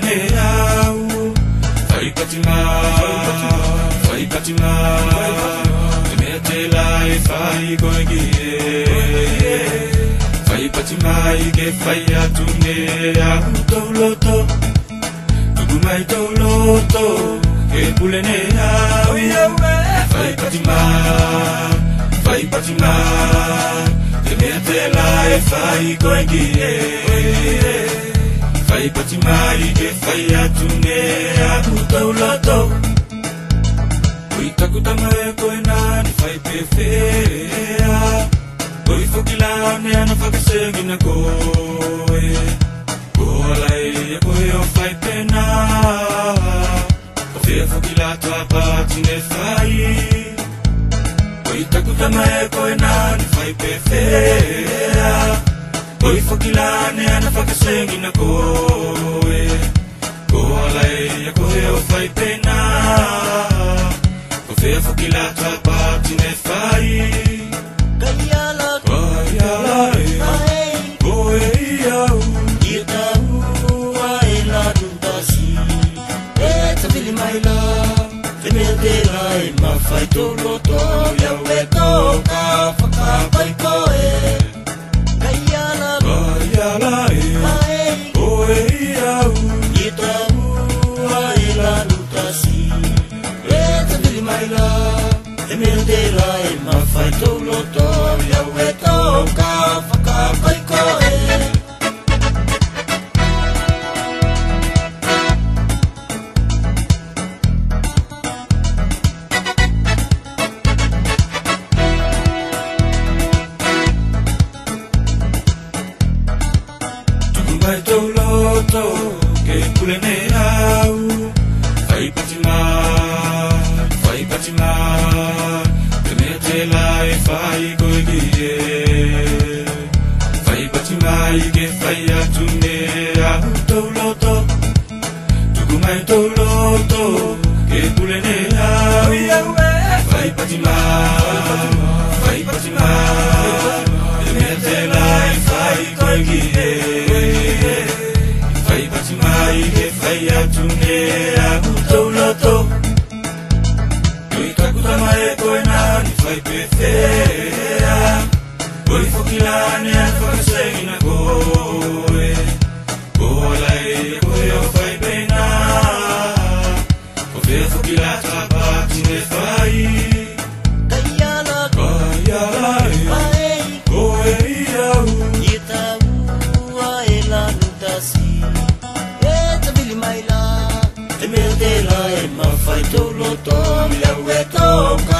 Neau, fai patima, mete la e fai goigie, fai patima ige fai atune auto loto, tu mai to loto, che pule neau, fai patima, mete la e fai goigie. Fai patimai che fai atune auto loto, oi takutama e koe nani fai pefea, oi fokilane ana whakasegi na koe, koalai e koe o fai pena, o fea fokilato a patine fai, oi takutama e koe nani fai pefea, oi fokilane ana whakasengi na koe, koalai a koe o whai pena, ko whea fokilato a patine whai. Kaiala koe iau, ia taua e la dutasi, e tawili mai la, te mea te rai mawhai tō loto, iau e tōka whakapai koe. koe iau, Ia taua e la dutasi, e tawili mai la, te mea te rai mawhai tō loto, iau e tōka whakapai koe. mai tō loto, ke pule neau, fai patima, te mea te lai fai goigie, fai patima ige fai atune auto loto, tuku mai tō loto, ke pule neau, fai patima, te mea te lai fai goigie, fai patimai ke fai atune auto loto, oi takutama e koe nani fai pefea, oi fokilane a whakasegi na koe, koalai e koe o fai pena, ko whea fokilata patine fai. Kaiala koe iau, ia taua e la dutasi, e tawili mai la, te mea te la e mawhai tō loto, iau e tōka